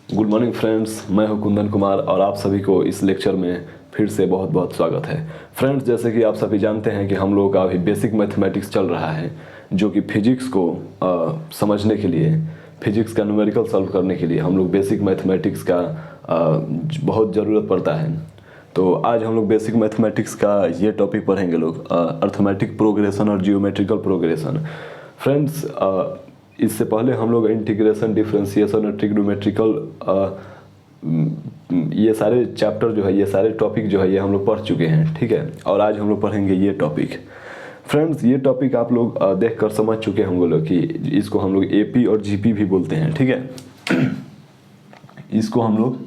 Good morning friends, मैं हूं कुंदन कुमार और आप सभी को इस लेक्चर में फिर से बहुत बहुत स्वागत है। फ्रेंड्स, जैसे कि आप सभी जानते हैं कि हम लोगों का अभी बेसिक मैथमेटिक्स चल रहा है, जो कि फिजिक्स को समझने के लिए, फिजिक्स का न्यूमेरिकल सॉल्व करने के लिए हम लोग बेसिक मैथमेटिक्स का बहुत ज़रूरत पड़ता है। तो आज हम लोग बेसिक मैथमेटिक्स का ये टॉपिक पढ़ेंगे लोग, अर्थमेटिक प्रोग्रेशन और जियोमेट्रिकल प्रोग्रेशन। फ्रेंड्स, इससे पहले हम लोग इंटीग्रेशन, डिफरेंशिएशन और ट्रिग्नोमेट्रिकल ये सारे चैप्टर जो है, ये सारे टॉपिक जो है, ये हम लोग पढ़ चुके हैं, ठीक है। और आज हम लोग पढ़ेंगे ये टॉपिक। फ्रेंड्स, ये टॉपिक आप लोग देख कर समझ चुके होंगे लोग कि इसको हम लोग एपी और जीपी भी बोलते हैं, ठीक है। इसको हम लोग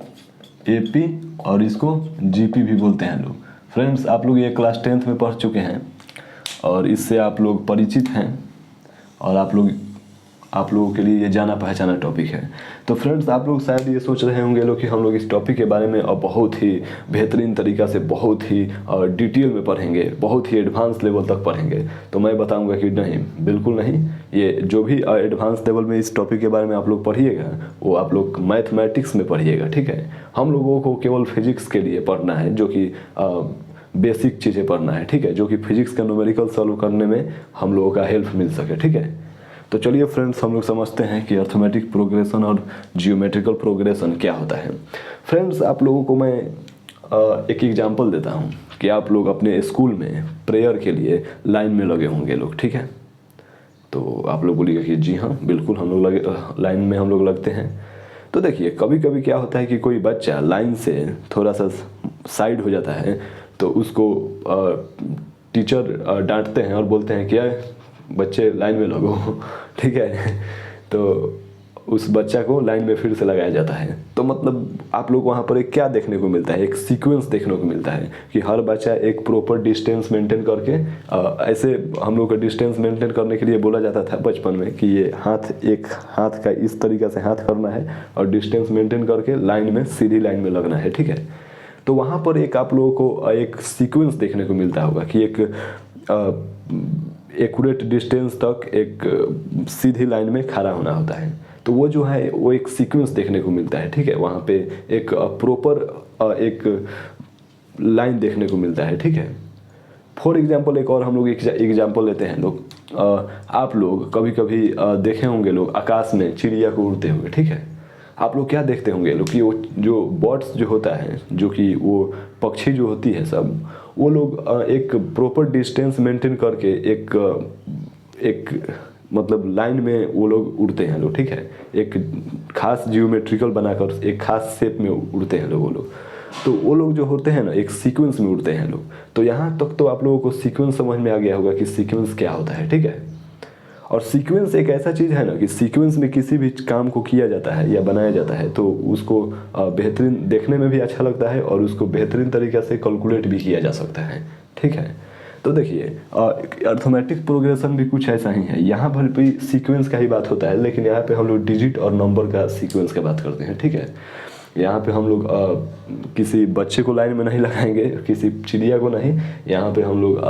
एपी और इसको जीपी भी बोलते हैं लोग। फ्रेंड्स, आप लोग ये क्लास 10th में पढ़ चुके हैं और इससे आप लोग परिचित हैं और आप लोगों के लिए ये जाना पहचाना टॉपिक है। तो फ्रेंड्स, आप लोग शायद ये सोच रहे होंगे लोग कि हम लोग इस टॉपिक के बारे में बहुत ही बेहतरीन तरीक़ा से, बहुत ही डिटेल में पढ़ेंगे, बहुत ही एडवांस लेवल तक पढ़ेंगे। तो मैं बताऊंगा कि नहीं, बिल्कुल नहीं। ये जो भी एडवांस लेवल में इस टॉपिक के बारे में आप लोग पढ़िएगा, वो आप लोग मैथमेटिक्स में पढ़िएगा, ठीक है। हम लोगों को केवल फिजिक्स के लिए पढ़ना है, जो कि बेसिक चीज़ें पढ़ना है, ठीक है, जो कि फिजिक्स का न्यूमेरिकल सॉल्व करने में हम लोगों का हेल्प मिल सके, ठीक है। तो चलिए फ्रेंड्स, हम लोग समझते हैं कि अर्थमेटिक प्रोग्रेशन और जियोमेट्रिकल प्रोग्रेशन क्या होता है। फ्रेंड्स, आप लोगों को मैं एक एग्जांपल देता हूं कि आप लोग अपने स्कूल में प्रेयर के लिए लाइन में लगे होंगे लोग, ठीक है। तो आप लोग बोलिएगा कि जी हाँ, बिल्कुल हम लोग लाइन में हम लोग लगते हैं। तो देखिए, कभी कभी क्या होता है कि कोई बच्चा लाइन से थोड़ा सा साइड हो जाता है, तो उसको टीचर डांटते हैं और बोलते हैं क्या बच्चे लाइन में लगो, ठीक है। तो उस बच्चा को लाइन में फिर से लगाया जाता है। तो मतलब आप लोग वहाँ पर एक क्या देखने को मिलता है, एक सीक्वेंस देखने को मिलता है कि हर बच्चा एक प्रॉपर डिस्टेंस मेंटेन करके, ऐसे हम लोग का डिस्टेंस मेंटेन करने के लिए बोला जाता था बचपन में कि ये एक हाथ का इस तरीक़ा से हाथ करना है और डिस्टेंस मेंटेन करके लाइन में, सीधी लाइन में लगना है, ठीक है। तो वहाँ पर एक आप लोगों को एक सीक्वेंस देखने को मिलता होगा कि एक एक्यूरेट डिस्टेंस तक एक सीधी लाइन में खड़ा होना होता है। तो वो जो है, वो एक सीक्वेंस देखने को मिलता है, ठीक है। वहाँ पे एक प्रॉपर एक लाइन देखने को मिलता है, ठीक है। फॉर एग्जांपल, एक और हम लोग एग्जांपल लेते हैं लोग। आप लोग कभी कभी देखे होंगे लोग आकाश में चिड़िया को उड़ते हुए, ठीक है। आप लोग क्या देखते होंगे लोग कि वो जो बर्ड्स जो होता है, जो कि वो पक्षी जो होती है सब, वो लोग एक प्रॉपर डिस्टेंस मेंटेन करके एक मतलब लाइन में वो लोग उड़ते हैं लोग, ठीक है। एक खास जियोमेट्रिकल बनाकर एक खास शेप में उड़ते हैं लोग वो लोग। तो वो लोग जो होते हैं ना, एक सीक्वेंस में उड़ते हैं लोग। तो यहाँ तक तो आप लोगों को सीक्वेंस समझ में आ गया होगा कि सीक्वेंस क्या होता है, ठीक है। और सीक्वेंस एक ऐसा चीज़ है ना कि सीक्वेंस में किसी भी काम को किया जाता है या बनाया जाता है तो उसको बेहतरीन देखने में भी अच्छा लगता है और उसको बेहतरीन तरीक़े से कैलकुलेट भी किया जा सकता है, ठीक है। तो देखिए, अर्थमेटिक प्रोग्रेशन भी कुछ ऐसा ही है। यहाँ पर भी सीक्वेंस का ही बात होता है, लेकिन यहाँ पे हम लोग डिजिट और नंबर का सीक्वेंस का बात करते हैं, ठीक है। यहाँ पे हम लोग किसी बच्चे को लाइन में नहीं लगाएंगे, किसी चिड़िया को नहीं। यहाँ पे हम लोग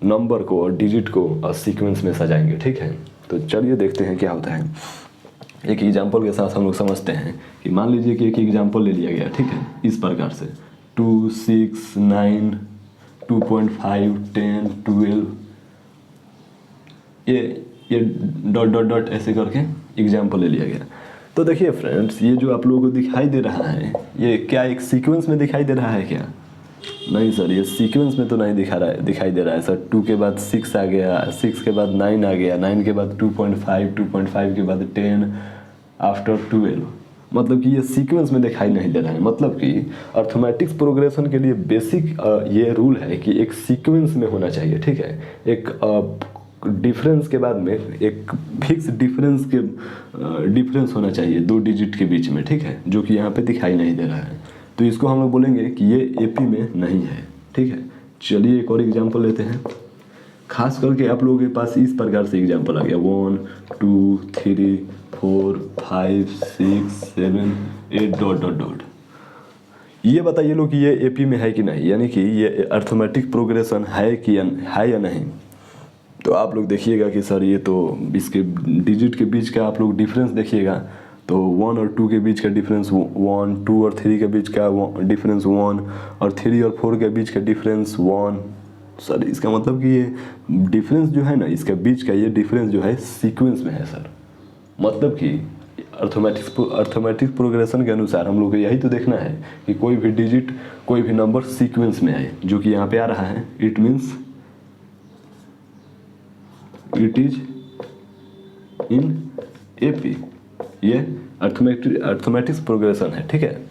नंबर को और डिजिट को सीक्वेंस में सजाएंगे, ठीक है। तो चलिए देखते हैं क्या होता है। एक एग्जांपल के साथ हम लोग समझते हैं कि मान लीजिए कि एक एग्जांपल ले लिया गया, ठीक है, इस प्रकार से 2, 6, 9, 2.5, 10, 12, ये डॉट डॉट डॉट ऐसे करके एग्जांपल ले लिया गया। तो देखिए फ्रेंड्स, ये जो आप लोगों को दिखाई दे रहा है, ये क्या एक सीक्वेंस में दिखाई दे रहा है क्या? नहीं सर, ये सीक्वेंस में तो नहीं दिखाई दे रहा है सर। 2 के बाद 6 आ गया, 6 के बाद 9 आ गया, 9 के बाद 2.5, 2.5 के बाद 10, आफ्टर 12। मतलब कि ये सीक्वेंस में दिखाई नहीं दे रहा है। मतलब कि अर्थमेटिक्स प्रोग्रेशन के लिए बेसिक ये रूल है कि एक सीक्वेंस में होना चाहिए, ठीक है। एक डिफरेंस के बाद में एक फिक्स डिफरेंस होना चाहिए 2 डिजिट के बीच में, ठीक है, जो कि यहाँ पे दिखाई नहीं दे रहा है। तो इसको हम लोग बोलेंगे कि ये एपी में नहीं है, ठीक है। चलिए एक और एग्जांपल लेते हैं। खास करके आप लोगों के पास इस प्रकार से एग्जांपल आ गया 1, 2, 3, 4, 5, 6, 7, 8 डॉट डॉट डॉट। ये बताइए लोग कि ये एपी में है कि नहीं, यानी कि ये अर्थमेटिक प्रोग्रेशन है या नहीं। तो आप लोग देखिएगा कि सर ये तो इसके डिजिट के बीच का आप लोग डिफरेंस देखिएगा तो 1 और 2 के बीच का डिफरेंस 1, 2 और 3 के बीच का डिफरेंस 1, और 3 और 4 के बीच का डिफरेंस 1। सर इसका मतलब कि ये डिफरेंस जो है ना, इसके बीच का ये डिफरेंस जो है सीक्वेंस में है सर। मतलब कि अर्थमेटिक प्रोग्रेशन के अनुसार हम लोग को यही तो देखना है कि कोई भी डिजिट, कोई भी नंबर सीक्वेंस में आए, जो कि यहाँ पे आ रहा है। It means it is in AP. ये अर्थमेटिक प्रोग्रेशन है, ठीक है।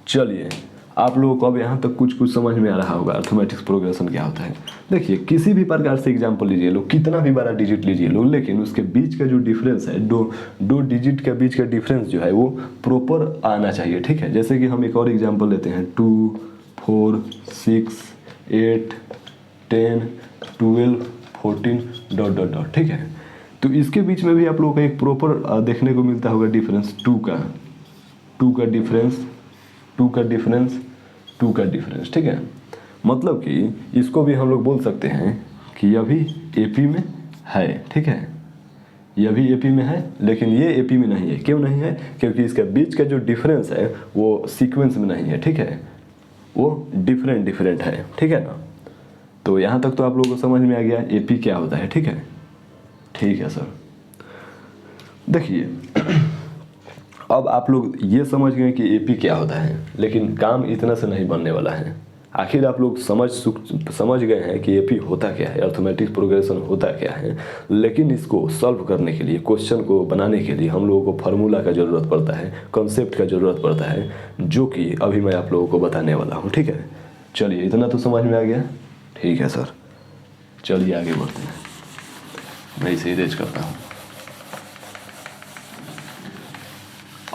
चलिए आप लोगों को अब यहाँ तक कुछ समझ में आ रहा होगा अर्थमेटिक प्रोग्रेशन क्या होता है। देखिए किसी भी प्रकार से एग्जाम्पल लीजिए लोग, कितना भी बड़ा डिजिट लीजिए लोग, लेकिन उसके बीच का जो डिफरेंस है, दो डिजिट के बीच का डिफरेंस जो है वो प्रॉपर आना चाहिए, ठीक है। जैसे कि हम एक और एग्जाम्पल लेते हैं 2, 4, 6, 8, 10, 12, 14 ... ठीक है। तो इसके बीच में भी आप लोगों को एक प्रॉपर देखने को मिलता होगा डिफरेंस 2 का डिफरेंस, ठीक है। मतलब कि इसको भी हम लोग बोल सकते हैं कि यह भी एपी में है, ठीक है। यह भी एपी में है, लेकिन ये एपी में नहीं है। क्यों नहीं है? क्योंकि इसके बीच का जो डिफरेंस है वो सीक्वेंस में नहीं है, ठीक है। वो डिफरेंट है, ठीक है ना। तो यहाँ तक तो आप लोगों को समझ में आ गया एपी क्या होता है, ठीक है। ठीक है सर। देखिए अब आप लोग ये समझ गए कि एपी क्या होता है, लेकिन काम इतना से नहीं बनने वाला है। आखिर आप लोग समझ गए हैं कि एपी होता क्या है, अर्थमेटिक प्रोग्रेशन होता क्या है। लेकिन इसको सॉल्व करने के लिए, क्वेश्चन को बनाने के लिए हम लोगों को फार्मूला का ज़रूरत पड़ता है, कॉन्सेप्ट का ज़रूरत पड़ता है, जो कि अभी मैं आप लोगों को बताने वाला हूँ, ठीक है। चलिए इतना तो समझ में आ गया, ठीक है सर। चलिए आगे बढ़ते हैं, मैं इसे इरेज करता हूँ।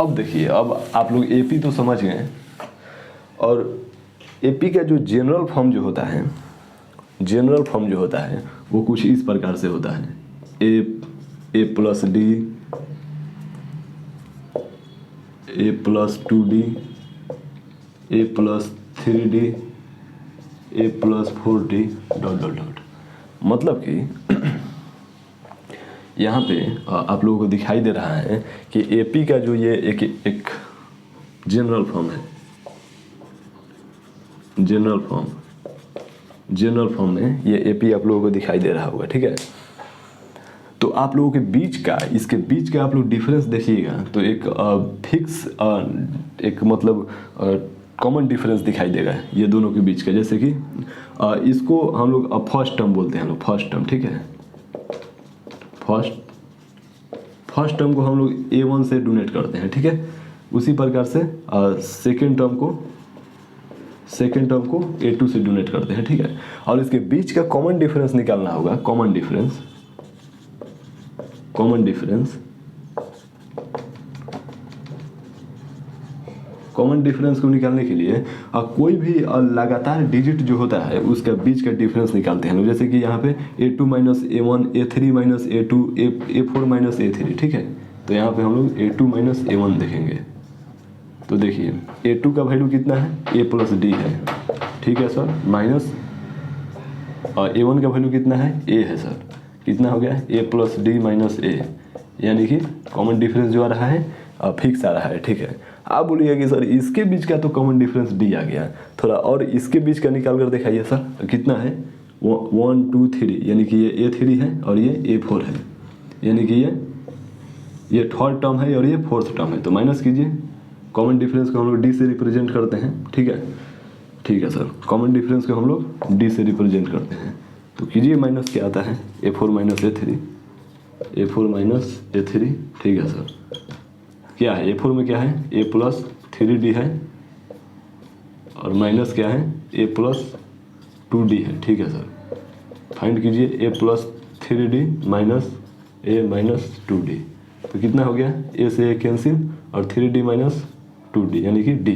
अब देखिए, अब आप लोग एपी तो समझ गए, और एपी का जो जनरल फॉर्म जो होता है वो कुछ इस प्रकार से होता है। ए प्लस डी, ए प्लस 2d, ए प्लस 3d, ए प्लस 4d ... मतलब कि यहाँ पे आप लोगों को दिखाई दे रहा है कि एपी का जो ये एक जनरल फॉर्म है, जनरल फॉर्म में ये एपी आप लोगों को दिखाई दे रहा होगा, ठीक है। तो आप लोगों के बीच का, इसके बीच का आप लोग डिफरेंस देखिएगा तो एक फिक्स एक मतलब कॉमन डिफरेंस दिखाई देगा ये दोनों के बीच का। जैसे कि इसको हम लोग फर्स्ट टर्म बोलते हैं, फर्स्ट टर्म, ठीक है। फर्स्ट टर्म को हम लोग A1 से डोनेट करते हैं, ठीक है। उसी प्रकार से सेकेंड टर्म को A2 से डोनेट करते हैं, ठीक है। और इसके बीच का कॉमन डिफरेंस निकालना होगा। कॉमन डिफरेंस को निकालने के लिए कोई भी लगातार डिजिट जो होता है उसका बीच का डिफरेंस निकालते हैं। जैसे कि यहाँ पे A2 minus A1, A3 minus A2, A4 minus A3, ठीक है। तो यहाँ पे हम लोग A2 माइनस A1 देखेंगे। तो देखिए A2 का वैल्यू कितना है, A प्लस डी है, ठीक है सर, माइनस A1 का वैल्यू कितना है, A है सर। कितना हो गया, A plus D minus A, यानी कि कॉमन डिफरेंस जो आ रहा है फिक्स आ रहा है, ठीक है। आप बोलिए कि सर इसके बीच का तो कॉमन डिफरेंस डी आ गया, थोड़ा और इसके बीच का निकाल कर दिखाइए सर। कितना है, 1 2 3, यानी कि ये A3 है और ये A4 है, यानी कि ये थर्ड टर्म है और ये फोर्थ टर्म है। तो माइनस कीजिए, कॉमन डिफरेंस को हम लोग डी से रिप्रेजेंट करते हैं, ठीक है सर। कॉमन डिफरेंस को हम लोग डी से रिप्रेजेंट करते हैं। तो कीजिए माइनस क्या आता है, A4 minus A3, A4 minus A3, ठीक है सर। क्या है A4 में, क्या है, A प्लस 3d है, और माइनस क्या है, A प्लस 2d है, ठीक है सर। फाइंड कीजिए A plus 3d minus A minus 2d। तो कितना हो गया, A से A कैंसिल और 3d माइनस 2d, यानी कि d।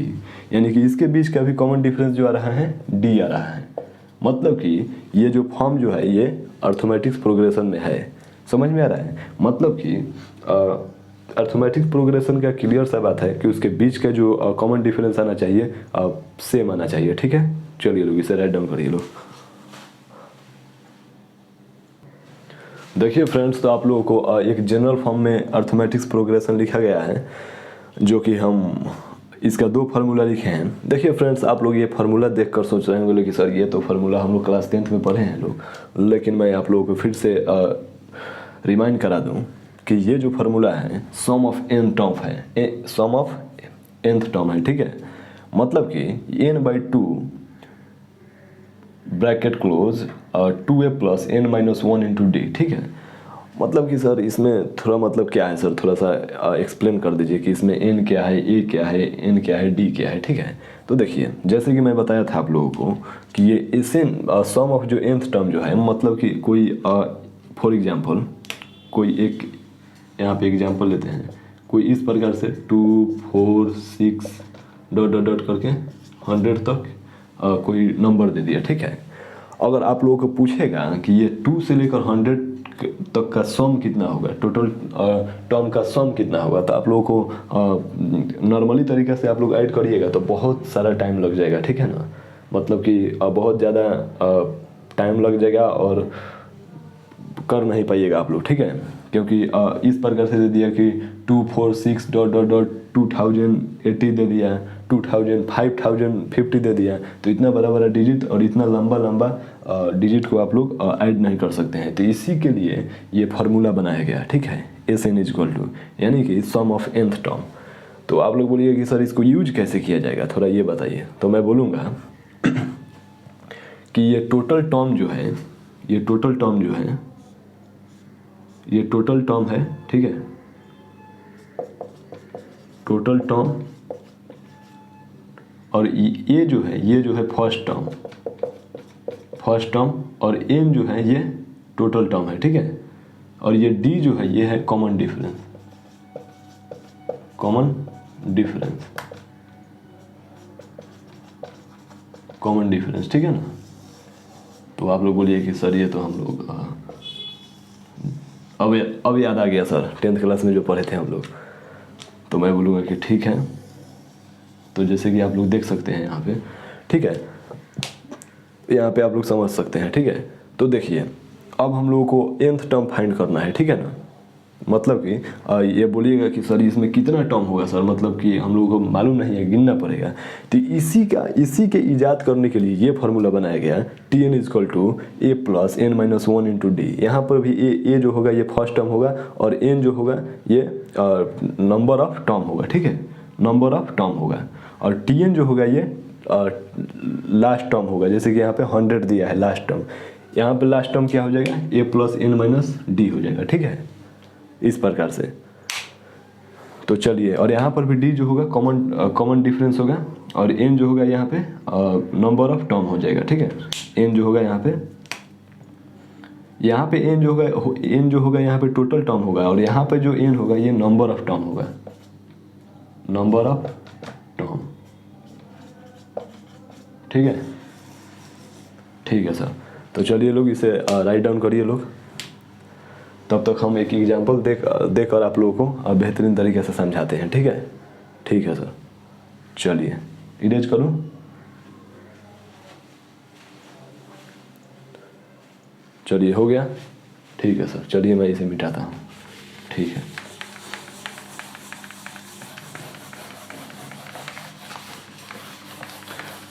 यानी कि इसके बीच का भी कॉमन डिफरेंस जो आ रहा है d आ रहा है। मतलब कि ये जो फॉर्म जो है ये अर्थमेटिक प्रोग्रेशन में है। समझ में आ रहा है? मतलब कि अर्थमेटिक प्रोग्रेशन का क्लियर सा बात है कि उसके बीच का जो कॉमन डिफरेंस आना चाहिए सेम आना चाहिए, ठीक है। चलिए लोग इसे राइट डाउन करिए लोग। देखिए फ्रेंड्स, तो आप लोगों को एक जनरल फॉर्म में अर्थमेटिक्स प्रोग्रेशन लिखा गया है, जो कि हम इसका 2 फार्मूला लिखे हैं। देखिए फ्रेंड्स, आप लोग ये फार्मूला देखकर सोच रहे होंगे कि सर ये तो फार्मूला हम लोग क्लास 10th में पढ़े हैं लोग, लेकिन मैं आप लोगों को फिर से रिमाइंड करा दूं कि ये जो फार्मूला है सम ऑफ n टर्म है, सम ऑफ nth टर्म है, ठीक है। मतलब कि n/2 bracket close 2a plus n minus 1 into D, ठीक है। मतलब कि सर इसमें थोड़ा मतलब क्या है सर, थोड़ा सा एक्सप्लेन कर दीजिए कि इसमें n क्या है, a क्या है, n क्या है, d क्या है, ठीक है। तो देखिए, जैसे कि मैं बताया था आप लोगों को कि ये इसे सम ऑफ जो nth टर्म जो है, मतलब कि कोई फॉर एग्जांपल कोई एक यहाँ पे एग्जांपल लेते हैं, कोई इस प्रकार से 2 4 6 डॉट डॉट डॉट करके 100 तक कोई नंबर दे दिया, ठीक है। अगर आप लोगों को पूछेगा कि ये 2 से लेकर 100 तक का सम कितना होगा, टोटल टर्म का सम कितना होगा, तो आप लोगों को नॉर्मली तरीके से आप लोग ऐड करिएगा तो बहुत सारा टाइम लग जाएगा, ठीक है ना। मतलब कि बहुत ज़्यादा टाइम लग जाएगा और कर नहीं पाइएगा आप लोग, ठीक है। क्योंकि इस प्रकार से दे दिया कि 2 4 6 डॉट डॉट डॉट 2080 दे दिया, 2000 5050 दे दिया, तो इतना बड़ा बड़ा डिजिट और इतना लंबा लंबा डिजिट को आप लोग ऐड नहीं कर सकते हैं। तो इसी के लिए ये फार्मूला बनाया गया, ठीक है, SN इक्वल टू, यानी कि सम ऑफ nth टर्म। तो आप लोग बोलिए कि सर इसको यूज कैसे किया जाएगा, थोड़ा ये बताइए। तो मैं बोलूँगा कि ये टोटल टर्म जो है, ये टोटल टर्म जो है, ये टोटल टर्म है, ठीक है, टोटल टर्म, और ये जो है, ये जो है फर्स्ट टर्म, और n जो है ये टोटल टर्म है, ठीक है। और ये d जो है ये है कॉमन डिफरेंस, कॉमन डिफरेंस, ठीक है ना। तो आप लोग बोलिए कि सर ये तो हम लोग अब याद आ गया सर, 10th क्लास में जो पढ़े थे हम लोग। तो मैं बोलूँगा कि ठीक है। तो जैसे कि आप लोग देख सकते हैं यहाँ पे, ठीक है, यहाँ पे आप लोग समझ सकते हैं, ठीक है। तो देखिए, अब हम लोगों को nth टर्म फाइंड करना है, ठीक है ना। मतलब कि ये बोलिएगा कि सर इसमें कितना टर्म होगा सर, मतलब कि हम लोगों को मालूम नहीं है, गिनना पड़ेगा। तो इसी के इजाद करने के लिए ये फार्मूला बनाया गया, Tn equal to a plus n minus 1 into D. यहाँ पर भी a जो होगा ये फर्स्ट टर्म होगा, और n जो होगा ये नंबर ऑफ टर्म होगा, ठीक है, नंबर ऑफ टर्म होगा। और Tn जो होगा ये लास्ट टर्म होगा, जैसे कि यहाँ पे 100 दिया है लास्ट टर्म, यहाँ पे लास्ट टर्म क्या हो जाएगा, a plus n minus D हो जाएगा, ठीक है, इस प्रकार से। तो चलिए, और यहाँ पर भी d जो होगा कॉमन डिफरेंस होगा, और n जो होगा यहाँ पे नंबर ऑफ टर्म हो जाएगा, ठीक है। n जो होगा यहाँ पे n जो होगा यहाँ पे टोटल टर्म होगा, और यहाँ पे जो n होगा ये नंबर ऑफ टर्म होगा, नंबर ऑफ टर्म, ठीक है, ठीक है सर। तो चलिए लोग इसे राइट डाउन करिए लोग, तब तक हम एक एग्जांपल देकर आप लोगों को बेहतरीन तरीके से समझाते हैं, ठीक है, ठीक है सर। चलिए इरेज करूँ, चलिए हो गया, ठीक है सर। चलिए मैं इसे मिटाता हूँ, ठीक है।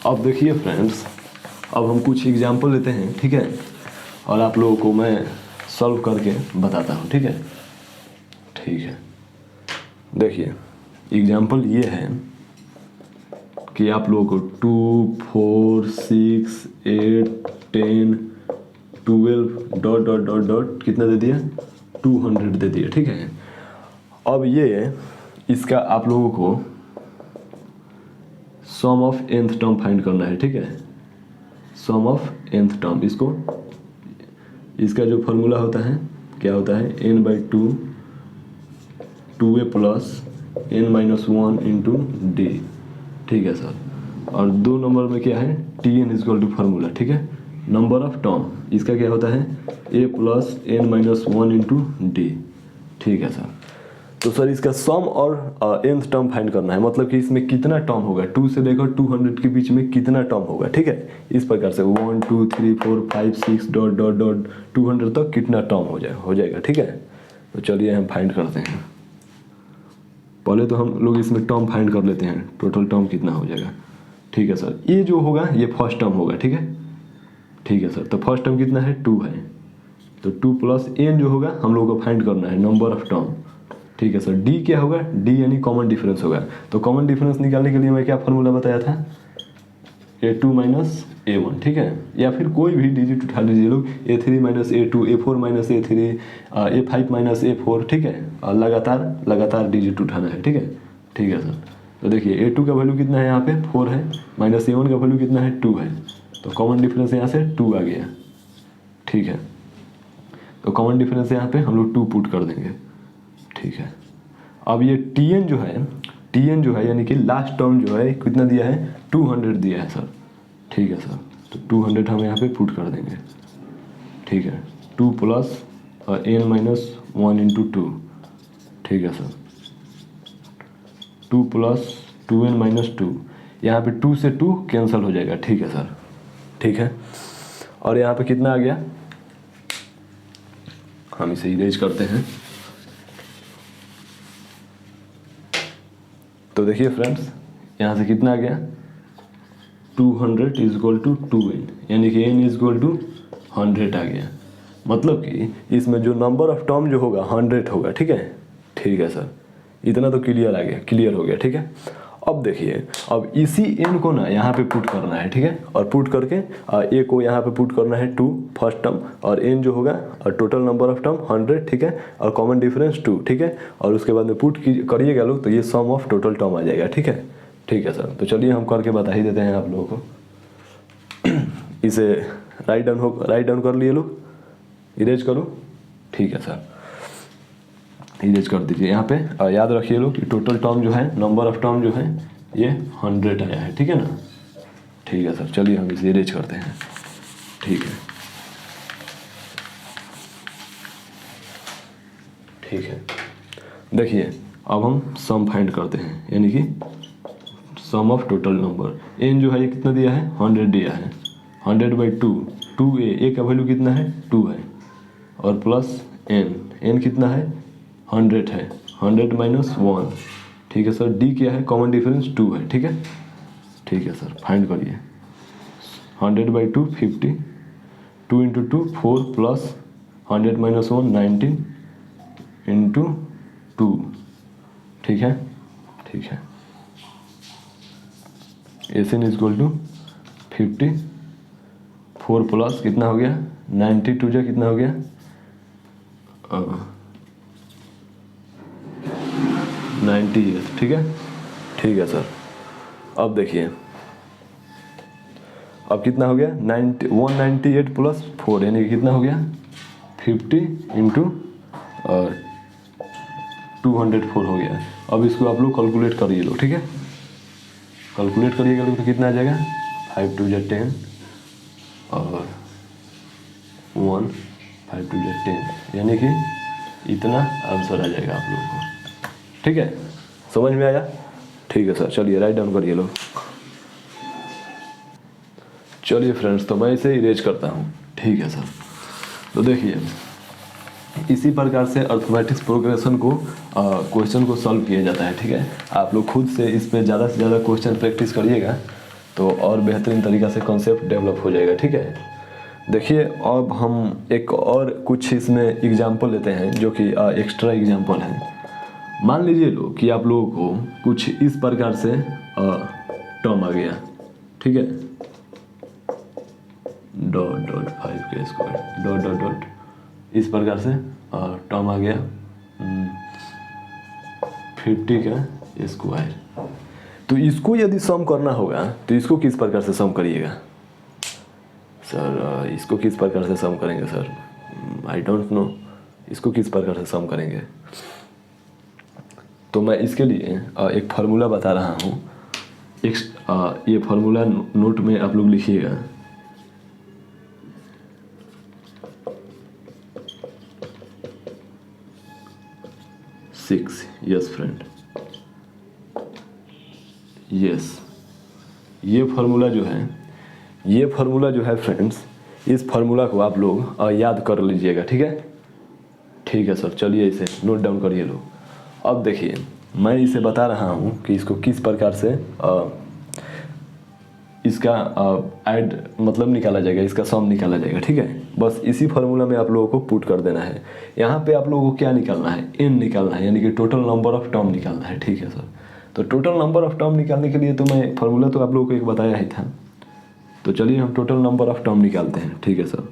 अब देखिए फ्रेंड्स, अब हम कुछ एग्जांपल लेते हैं, ठीक है, और आप लोगों को मैं सॉल्व करके बताता हूँ, ठीक है, ठीक है। देखिए एग्जांपल ये है कि आप लोगों को 2 4 6 8 10 12 डॉट डॉट डॉट डॉट कितना दे दिया, 200 दे दिया, ठीक है। अब ये इसका आप लोगों को सम ऑफ nth टर्म फाइंड करना है, ठीक है, सम ऑफ nth टर्म। इसका जो फार्मूला होता है क्या होता है, n/2 2a plus n minus 1 into D, ठीक है सर। और 2 नंबर में क्या है, Tn इक्वल टू फार्मूला, ठीक है, नंबर ऑफ टर्म, इसका क्या होता है a plus n minus 1 into D, ठीक है सर। तो सर इसका सम और nth टर्म फाइंड करना है, मतलब कि इसमें कितना टर्म होगा 2 से लेकर 200 के बीच में कितना टर्म होगा, ठीक है। इस प्रकार से 1 2 3 4 5 6 डॉट डॉट डॉट 200 तक कितना टर्म हो जाएगा, ठीक है। तो चलिए हम फाइंड करते हैं। पहले तो हम लोग इसमें टर्म फाइंड कर लेते हैं, टोटल टर्म कितना हो जाएगा, ठीक है सर। ये जो होगा ये फर्स्ट टर्म होगा, ठीक है, ठीक है सर। तो फर्स्ट टर्म कितना है 2 है, तो 2 प्लस n जो होगा हम लोग को फाइंड करना है नंबर ऑफ टर्म, ठीक है सर। d क्या होगा, d यानी कॉमन डिफरेंस होगा। तो कॉमन डिफरेंस निकालने के लिए मैं क्या फार्मूला बताया था, a2 माइनस a1, ठीक है। या फिर कोई भी डिजिट उठा लीजिए लोग, a3 minus a2, a4 minus a3, a5 minus a4, ठीक है। और लगातार डिजिट उठाना है, ठीक है सर। तो देखिए a2 का वैल्यू कितना है यहाँ पे 4 है, माइनस a1 का वैल्यू कितना है 2 है, तो कॉमन डिफरेंस यहाँ से 2 आ गया, ठीक है। तो कॉमन डिफरेंस यहाँ पे हम लोग 2 पुट कर देंगे, ठीक है। अब ये tn जो है यानी कि लास्ट टर्म जो है कितना दिया है 200 दिया है सर, ठीक है सर। तो 200 हम यहाँ पे पुट कर देंगे, ठीक है। 2 प्लस n माइनस 1 इंटू 2, ठीक है सर। 2 प्लस 2n माइनस 2, यहाँ पे 2 से 2 कैंसिल हो जाएगा, ठीक है सर, ठीक है। और यहाँ पे कितना आ गया, हम इसे इरेज करते हैं। तो देखिए फ्रेंड्स यहाँ से कितना आ गया 200 इज इक्वल टू 2n, यानी कि n इज इक्वल टू 100 आ गया। मतलब कि इसमें जो नंबर ऑफ टर्म जो होगा 100 होगा, ठीक है सर। इतना तो क्लियर हो गया, ठीक है। अब देखिए, अब इसी n को ना यहाँ पे पुट करना है, ठीक है। और पुट करके a को यहाँ पे पुट करना है 2 फर्स्ट टर्म, और n जो होगा और टोटल नंबर ऑफ टर्म 100, ठीक है। और कॉमन डिफरेंस 2, ठीक है। और उसके बाद में पुट करिएगा लोग तो ये सम ऑफ टोटल टर्म आ जाएगा, ठीक है सर। तो चलिए हम करके बता ही देते हैं आप लोगों को। इसे राइट डाउन कर लिए लोग, इरेज करो, ठीक है सर, इरेज कर दीजिए। यहाँ पे याद रखिए लोग कि टोटल टर्म जो है, नंबर ऑफ टर्म जो है ये 100 आया है, ठीक है ना, ठीक है सर। चलिए हम इसे इरेज करते हैं, ठीक है। देखिए अब हम सम फाइंड करते हैं, यानी कि सम ऑफ टोटल नंबर। n जो है ये कितना दिया है 100 दिया है, 100 बाई 2, 2a का वैल्यू कितना है 2 है, और प्लस n कितना है 100 है, 100 माइनस 1, ठीक है सर। d क्या है, कॉमन डिफरेंस 2 है, ठीक है सर। फाइंड करिए 100 by 2 50, 2 into 2 4, plus 100 minus 1 19 into 2, ठीक है। N is equal to 50, 4 plus कितना हो गया 92 जो कितना हो गया 98, ठीक है सर। अब देखिए अब कितना हो गया 198 प्लस 4, यानी कि कितना हो गया 50 इंटू 204 हो गया। अब इसको आप लोग कैलकुलेट करिए लो, ठीक है। कैलकुलेट करिएगा लोग तो कितना आ जाएगा 5 2 10 और 1 5 2 10, यानी कि इतना आंसर आ जाएगा आप लोगों को, ठीक है। समझ में आया, ठीक है सर। चलिए राइट डाउन करिए लोग। चलिए फ्रेंड्स, तो मैं इसे इरेज करता हूँ, ठीक है सर। तो देखिए इसी प्रकार से अर्थमेटिक्स प्रोग्रेशन को क्वेश्चन को सॉल्व किया जाता है, ठीक है। आप लोग खुद से इस पे ज़्यादा से ज़्यादा क्वेश्चन प्रैक्टिस करिएगा तो और बेहतरीन तरीक़ा से कॉन्सेप्ट डेवलप हो जाएगा, ठीक है। देखिए अब हम एक और कुछ इसमें एग्जाम्पल लेते हैं जो कि एक्स्ट्रा एग्जाम्पल है। मान लीजिए लो कि आप लोगों को कुछ इस प्रकार से टर्म आ गया, ठीक है, dot dot 5k² dot dot dot, इस प्रकार से टर्म आ गया 50 का स्क्वायर। तो इसको यदि सम करना होगा तो इसको किस प्रकार से सम करिएगा सर, इसको किस प्रकार से सम करेंगे सर, आई डोंट नो, इसको किस प्रकार से सम करेंगे। तो मैं इसके लिए एक फार्मूला बता रहा हूँ, ये फार्मूला नोट में आप लोग लिखिएगा। 6। Yes friend, yes. ये फार्मूला जो है फ्रेंड्स, इस फार्मूला को आप लोग याद कर लीजिएगा, ठीक है। ठीक है सर, चलिए इसे नोट डाउन करिए लोग। अब देखिए, मैं इसे बता रहा हूँ कि इसको किस प्रकार से इसका ऐड मतलब निकाला जाएगा, इसका सम निकाला जाएगा, ठीक है। बस इसी फार्मूला में आप लोगों को पुट कर देना है। यहाँ पे आप लोगों को क्या निकालना है, n निकालना है, यानी कि टोटल नंबर ऑफ टर्म निकालना है, ठीक है सर। तो टोटल नंबर ऑफ टर्म निकालने के लिए तो मैं फार्मूला तो आप लोगों को एक बताया ही था। तो चलिए हम टोटल नंबर ऑफ टर्म निकालते हैं, ठीक है सर।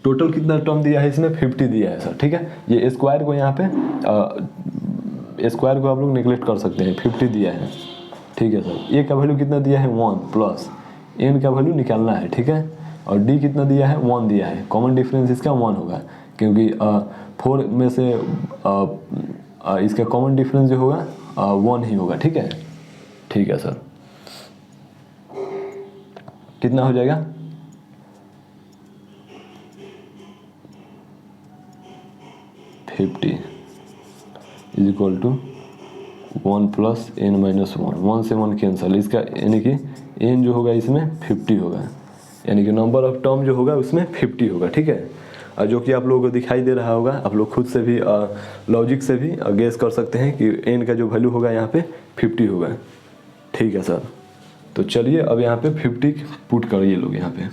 टोटल कितना टर्म दिया है इसमें, 50 दिया है सर, ठीक है। ये स्क्वायर को यहाँ पे स्क्वायर को आप लोग निगलेक्ट कर सकते हैं, 50 दिया है, ठीक है सर। ए का वैल्यू कितना दिया है, 1 प्लस एन का वैल्यू निकालना है, ठीक है। और डी कितना दिया है, 1 दिया है। कॉमन डिफरेंस इसका 1 होगा, क्योंकि 4 में से इसका कॉमन डिफरेंस जो होगा 1 ही होगा, ठीक है। ठीक है सर, कितना हो जाएगा, 50 is equal to 1 plus n minus 1, 1 से 1 कैंसल, इसका यानी कि n जो होगा इसमें 50 होगा, यानी कि नंबर ऑफ टर्म जो होगा उसमें 50 होगा, ठीक है। और जो कि आप लोगों को दिखाई दे रहा होगा, आप लोग खुद से भी लॉजिक से भी गेस कर सकते हैं कि n का जो वैल्यू होगा यहाँ पे 50 होगा, ठीक है सर। तो चलिए अब यहाँ पे 50 पुट करिए लोग यहाँ पे,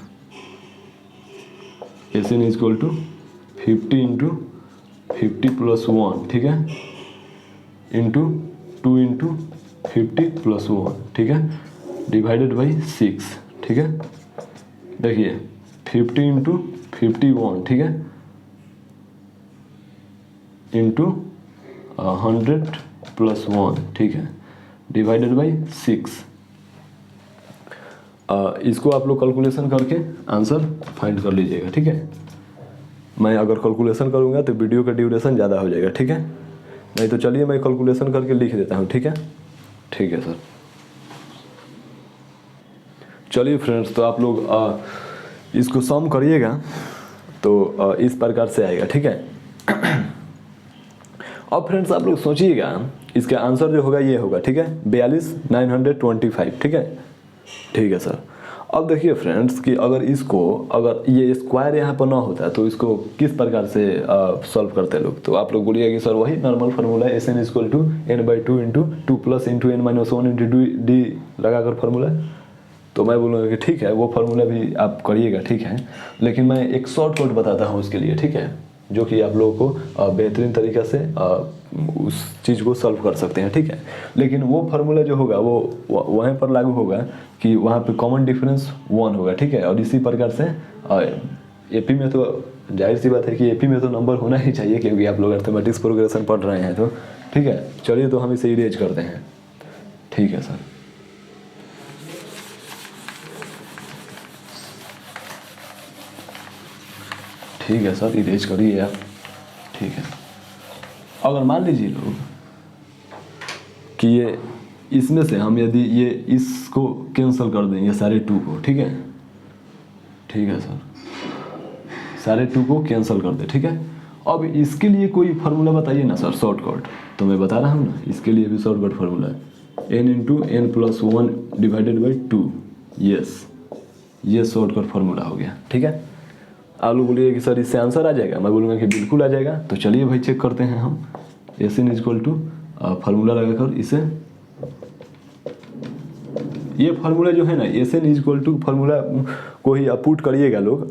Sn is equal to 50 into 50 plus 1, ठीक है, इंटू 2 इंटू 50 प्लस 1, ठीक है, डिवाइडेड बाई 6, ठीक है। देखिए 50 इंटू 51, ठीक है, इंटू 100 प्लस 1, ठीक है, डिवाइडेड बाई 6। इसको आप लोग कैलकुलेशन करके आंसर फाइंड कर लीजिएगा, ठीक है। मैं अगर कैलकुलेशन करूँगा तो वीडियो का ड्यूरेशन ज़्यादा हो जाएगा, ठीक है। नहीं तो चलिए मैं कैलकुलेशन करके लिख देता हूँ, ठीक है। ठीक है सर, चलिए फ्रेंड्स, तो आप लोग इसको सम करिएगा तो इस प्रकार से आएगा, ठीक है। अब फ्रेंड्स आप लोग सोचिएगा, इसका आंसर जो होगा ये होगा, ठीक है, 42,925, ठीक है। ठीक है सर। अब देखिए फ्रेंड्स कि अगर ये स्क्वायर यहाँ पर ना होता तो इसको किस प्रकार से सॉल्व करते लोग, तो आप लोग बोलिए कि सर वही normal formula Sn equal to n/2 into 2 plus into n minus 1 into D लगाकर फार्मूला। तो मैं बोलूँगा कि ठीक है, वो फार्मूला भी आप करिएगा, ठीक है, लेकिन मैं एक शॉर्टकट बताता हूँ उसके लिए, ठीक है, जो कि आप लोगों को बेहतरीन तरीक़ा से उस चीज़ को सॉल्व कर सकते हैं, ठीक है। लेकिन वो फार्मूला जो होगा वो वहीं पर लागू होगा कि वहाँ पे कॉमन डिफरेंस 1 होगा, ठीक है। और इसी प्रकार से एपी में तो जाहिर सी बात है कि एपी में तो नंबर होना ही चाहिए, क्योंकि आप लोग अर्थमेटिक्स प्रोग्रेशन पढ़ रहे हैं, तो ठीक है। चलिए तो हम इसे इरेज करते हैं, ठीक है सर। ठीक है सर, इरेज करिए आप, ठीक है। अगर मान लीजिए लोग कि ये इसमें से हम यदि ये इसको कैंसिल कर दें, ये सारे 2 को, ठीक है, ठीक है सर, सारे 2 को कैंसिल कर दे, ठीक है। अब इसके लिए कोई फार्मूला बताइए ना सर, शॉर्टकट। तो मैं बता रहा हूँ ना, इसके लिए भी शॉर्टकट फार्मूला है n into n plus 1 divided by 2। Yes, ये शॉर्टकट फार्मूला हो गया, ठीक है। आप लोग बोलिए कि सर इससे आंसर आ जाएगा, मैं बोलूँगा कि बिल्कुल आ जाएगा। तो चलिए भाई चेक करते हैं हम। Sn इक्वल टू फार्मूला लगाकर इसे, ये फार्मूला जो है ना, Sn इक्वल टू फार्मूला को ही पुट करिएगा लोग,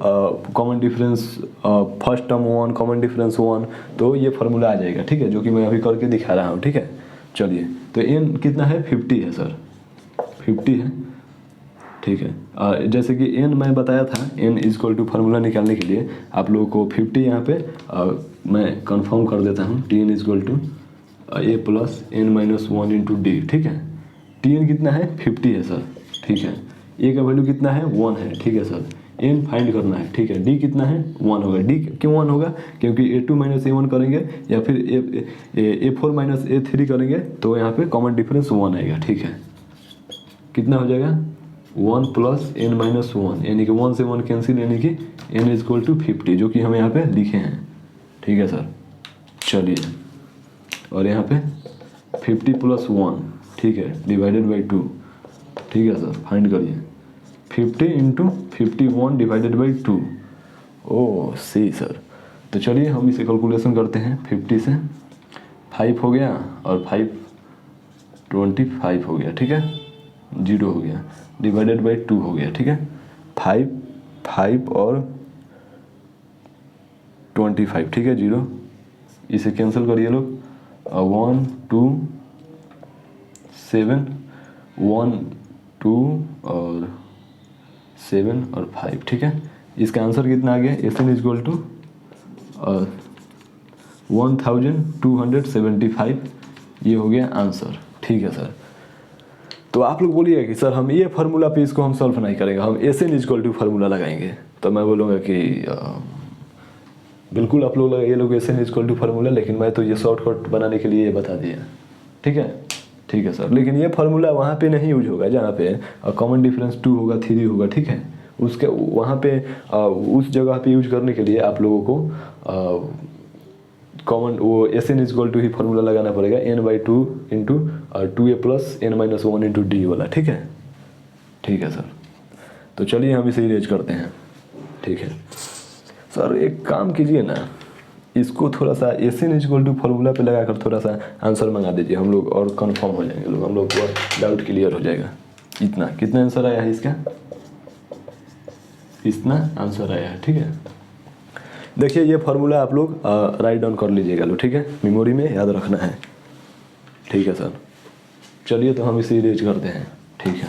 common difference first term 1, common difference 1, तो ये फार्मूला आ जाएगा, ठीक है, जो कि मैं अभी करके दिखा रहा हूँ, ठीक है। चलिए तो n कितना है, 50 है सर, 50 है, ठीक है। जैसे कि n मैं बताया था, n इक्वल टू फार्मूला निकालने के लिए आप लोगों को 50 यहाँ पे मैं कंफर्म कर देता हूँ, Tn equal to a plus n minus 1 into D, ठीक है। Tn कितना है, 50 है सर, ठीक है। a का वैल्यू कितना है, 1 है, ठीक है सर। n फाइंड करना है, ठीक है। d कितना है, 1 होगा। d क्यों 1 होगा, क्योंकि a2 माइनस a1 करेंगे या फिर a4 माइनस a3 करेंगे तो यहाँ पे कॉमन डिफरेंस 1 आएगा, ठीक है। कितना हो जाएगा, 1 प्लस n माइनस 1, यानी कि 1 से 1 कैंसिल, यानी कि n इज इक्वल टू 50, जो कि हम यहाँ पे लिखे हैं। ठीक है सर, चलिए, और यहाँ पे 50 प्लस 1, ठीक है, डिवाइडेड बाई 2। ठीक है सर, फाइंड करिए 50 into 51 divided by 2। Oh see sir, तो चलिए हम इसे कैलकुलेशन करते हैं। 50 से 5 हो गया और 5 25 हो गया, ठीक है, 0 हो गया, डिवाइडेड बाई 2 हो गया। ठीक है, 5 और 25, ठीक है, 0, इसे कैंसिल करिए लोग। 1 2 7, 1 2 और 7 और 5, ठीक है। इसका आंसर कितना आ गया? S N is equal to 1275, ये हो गया आंसर। ठीक है सर, तो आप लोग बोलिएगा कि सर हम ये फार्मूला पे इसको हम सॉल्व नहीं करेंगे, हम S N is equal to formula लगाएंगे। तो मैं बोलूँगा कि बिल्कुल आप लोग ये लोग S N is equal to formula, लेकिन मैं तो ये शॉर्टकट बनाने के लिए ये बता दिया। ठीक है, ठीक है सर, लेकिन ये फार्मूला वहाँ पे नहीं यूज होगा जहाँ पे कॉमन डिफरेंस 2 होगा, 3 होगा। ठीक है, उसके वहाँ पे उस जगह पे यूज करने के लिए आप लोगों को कॉमन वो S N is equal to ही फार्मूला लगाना पड़ेगा, n/2 into 2a plus n-1 into D वाला। ठीक है, ठीक है सर, तो चलिए हम इसे इरेज करते हैं। ठीक है सर, एक काम कीजिए ना, इसको थोड़ा सा S N is equal to formula पे लगाकर थोड़ा सा आंसर मंगा दीजिए, हम लोग और कंफर्म हो जाएंगे लोग, हम लोग को डाउट क्लियर हो जाएगा। इतना कितना आंसर आया है इसका? इतना आंसर आया है। ठीक है, देखिए ये फार्मूला आप लोग राइट डाउन कर लीजिएगा लो, ठीक है, मेमोरी में याद रखना है। ठीक है सर, चलिए तो हम इसे इरेज करते हैं। ठीक है,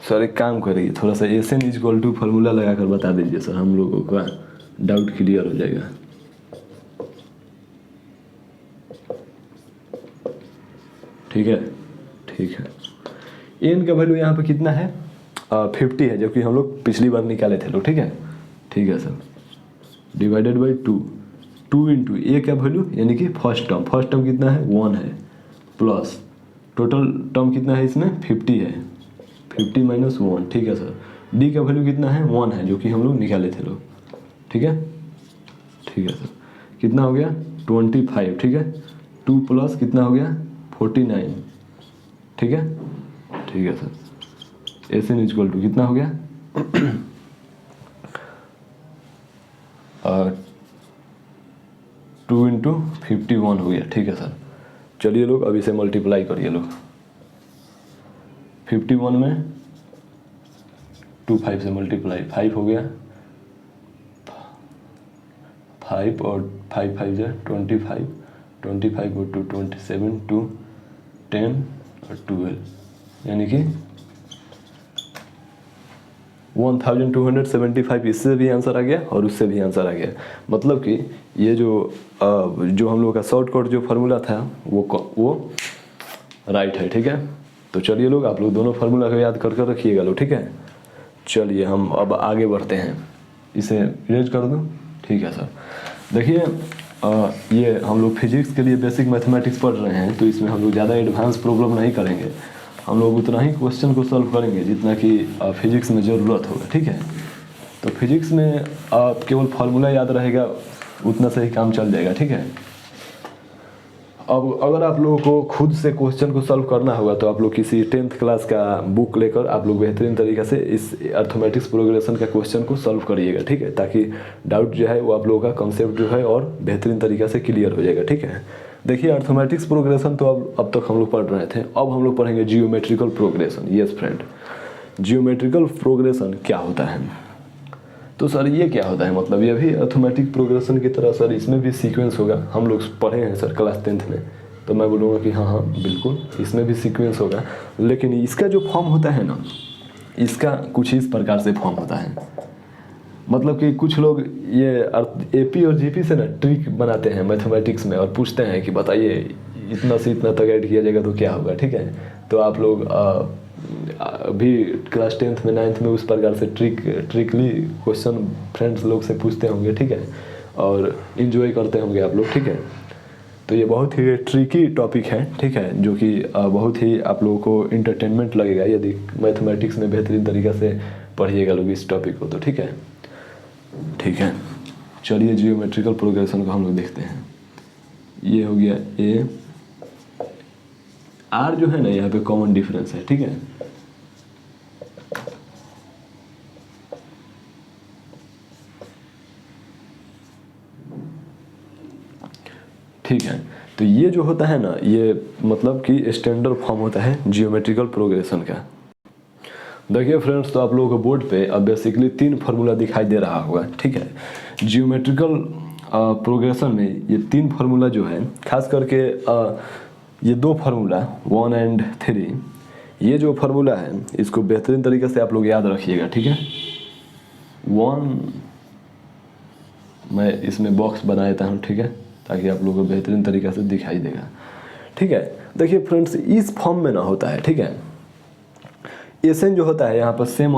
सर एक काम करिए, थोड़ा सा S N is equal to formula लगाकर बता दीजिए सर, हम लोगों का डाउट क्लियर हो जाएगा। ठीक है, ठीक है, एन का वैल्यू यहाँ पे कितना है? 50 है, जबकि हम लोग पिछली बार निकाले थे लोग। ठीक है, ठीक है सर, डिवाइडेड बाई 2 इंटू ए का वैल्यू यानी कि फर्स्ट टर्म कितना है? 1 है, प्लस टोटल टर्म कितना है इसमें? 50 है, 50 माइनस 1। ठीक है सर, डी का वैल्यू कितना है? 1 है, जो कि हम लोग निकाले थे लोग। ठीक है, ठीक है सर, कितना हो गया? 25। ठीक है, 2 प्लस कितना हो गया? 49। ठीक है, ठीक है sir, S N is equal to कितना हो गया? 2 इंटू 51 हो गया। ठीक है सर, चलिए लोग अब इसे मल्टीप्लाई करिए लोग। 51 में 2 5 से मल्टीप्लाई, 5 हो गया, 5 और 5 5 से 25, 25 और 2 27, 2 10 और 12, यानी कि 1275। इससे भी आंसर आ गया और उससे भी आंसर आ गया। मतलब कि ये जो हम लोग का शॉर्टकट जो फार्मूला था वो राइट है। ठीक है, तो चलिए लोग आप लोग दोनों फार्मूला को याद कर रखिएगा लोग। ठीक है, चलिए हम अब आगे बढ़ते हैं, इसे इरेज कर दूँ। ठीक है सर, देखिए ये हम लोग फिजिक्स के लिए बेसिक मैथमेटिक्स पढ़ रहे हैं, तो इसमें हम लोग ज़्यादा एडवांस प्रॉब्लम नहीं करेंगे, हम लोग उतना ही क्वेश्चन को सॉल्व करेंगे जितना कि फिजिक्स में ज़रूरत होगा। ठीक है, तो फिजिक्स में केवल फार्मूला याद रहेगा, उतना से ही काम चल जाएगा। ठीक है, अब अगर आप लोगों को खुद से क्वेश्चन को सॉल्व करना होगा तो आप लोग किसी 10th क्लास का बुक लेकर आप लोग बेहतरीन तरीके से इस अर्थमेटिक्स प्रोग्रेशन का क्वेश्चन को सॉल्व करिएगा। ठीक है, ताकि डाउट जो है वो आप लोगों का कंसेप्ट जो है और बेहतरीन तरीके से क्लियर हो जाएगा। ठीक है, देखिए अर्थमेटिक्स प्रोग्रेशन तो अब तक हम लोग पढ़ रहे थे, अब हम लोग पढ़ेंगे geometrical progression. Yes friend, geometrical progression क्या होता है? तो सर ये क्या होता है? मतलब ये भी अर्थमेटिक प्रोग्रेशन की तरह सर इसमें भी सीक्वेंस होगा, हम लोग पढ़े हैं सर क्लास 10th में, तो मैं बोलूँगा कि हाँ बिल्कुल इसमें भी सीक्वेंस होगा, लेकिन इसका जो फॉर्म होता है ना, इसका कुछ इस प्रकार से फॉर्म होता है। मतलब कि कुछ लोग ये AP और GP से ना ट्रिक बनाते हैं मैथमेटिक्स में और पूछते हैं कि बताइए इतना से इतना तक ऐड किया जाएगा तो क्या होगा। ठीक है, तो आप लोग अभी क्लास 10th में 9th में उस प्रकार से ट्रिकली क्वेश्चन फ्रेंड्स लोग से पूछते होंगे। ठीक है, और इन्जॉय करते होंगे आप लोग, ठीक है। तो ये बहुत ही ट्रिकी टॉपिक है, ठीक है, जो कि बहुत ही आप लोगों को इंटरटेनमेंट लगेगा यदि मैथमेटिक्स में बेहतरीन तरीक़े से पढ़िएगा लोग इस टॉपिक को, तो ठीक है। ठीक है, चलिए जियोमेट्रिकल प्रोग्रेशन को हम लोग देखते हैं। ये हो गया ए, आर जो है ना यहाँ पे कॉमन डिफरेंस है, ठीक है। ठीक है, तो ये जो होता है ना, ये मतलब कि स्टैंडर्ड फॉर्म होता है जियोमेट्रिकल प्रोग्रेशन का। देखिए फ्रेंड्स, तो आप लोगों को बोर्ड पे अब बेसिकली 3 फार्मूला दिखाई दे रहा होगा, ठीक है। जियोमेट्रिकल प्रोग्रेशन में ये 3 फार्मूला जो है, खास करके ये 2 फार्मूला 1 और 3, ये जो फार्मूला है इसको बेहतरीन तरीके से आप लोग याद रखिएगा, ठीक है। 1 मैं इसमें बॉक्स बना देता हूँ, ठीक है, ताकि आप लोगों को बेहतरीन तरीके से दिखाई देगा, ठीक है। देखिए फ्रेंड्स, इस फॉर्म में ना होता है, ठीक है। एसएन जो होता है यहाँ पर सम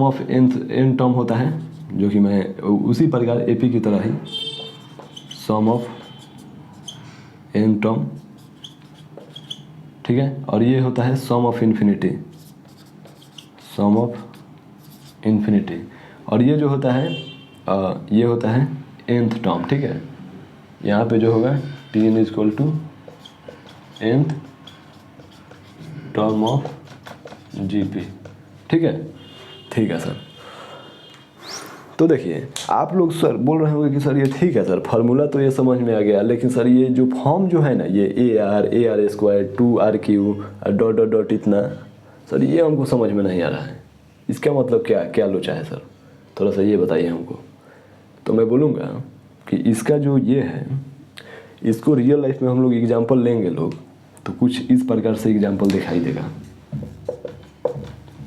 ऑफ एन टर्म होता है, जो कि मैं उसी प्रकार एपी की तरह ही सम ऑफ एन टर्म, ठीक है। और ये होता है sum of infinity, sum of infinity. और ये जो होता है ये होता है nth टर्म, ठीक है। यहाँ पे जो होगा Tn equal to nth term of GP, ठीक है। ठीक है सर, तो देखिए आप लोग सर बोल रहे होंगे कि सर ये ठीक है सर, फार्मूला तो ये समझ में आ गया, लेकिन सर ये जो फॉर्म जो है ना, ये AR square 2RQ dot dot dot इतना, सर ये हमको समझ में नहीं आ रहा है, इसका मतलब क्या क्या लोचा है सर, थोड़ा सा ये बताइए हमको। तो मैं बोलूँगा कि इसका जो ये है, इसको रियल लाइफ में हम लोग एग्जाम्पल लेंगे लोग, तो कुछ इस प्रकार से एग्जाम्पल दिखाई देगा।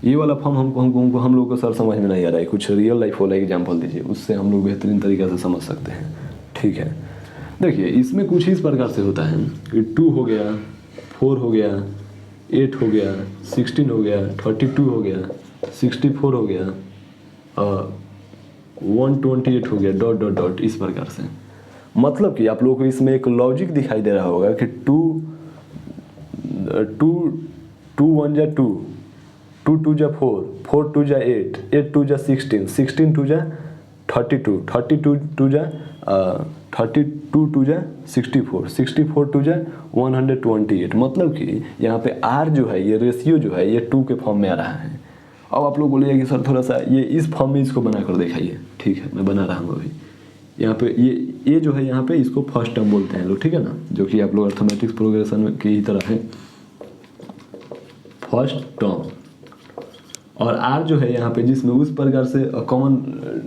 ये वाला फॉर्म हमको हम लोग को सर समझ में नहीं आ रहा है, कुछ रियल लाइफ वाला एग्जाम्पल दीजिए, उससे हम लोग बेहतरीन तरीके से समझ सकते हैं, ठीक है। देखिए इसमें कुछ इस प्रकार से होता है कि 2 हो गया, 4 हो गया, 8 हो गया, 16 हो गया, 32 हो गया, 64 हो गया, 128 हो गया, डॉट डॉट डॉट, इस प्रकार से। मतलब कि आप लोगों को इसमें एक लॉजिक दिखाई दे रहा होगा कि 2 1 जा 2, 2 2 जा 4, 4 2 जा 8, 8 2 जा 16, 16 2 जा 32, 32 2 जा 32 2 जा 64, 64 2 जा 128। मतलब कि यहाँ पे R जो है, ये रेशियो जो है, ये 2 के फॉर्म में आ रहा है। अब आप लोग बोलिए कि सर थोड़ा सा ये इस फॉर्म में इसको बना कर दिखाइए, ठीक है, मैं बना रहा हूँ अभी। यहाँ पे ये जो है, यहाँ पे इसको फर्स्ट टर्म बोलते हैं लोग, ठीक है ना, जो कि आप लोग अर्थमेटिक्स प्रोग्रेशन की ही तरह है, फर्स्ट टर्म। और R जो है यहाँ पे, जिसमें उस प्रकार से कॉमन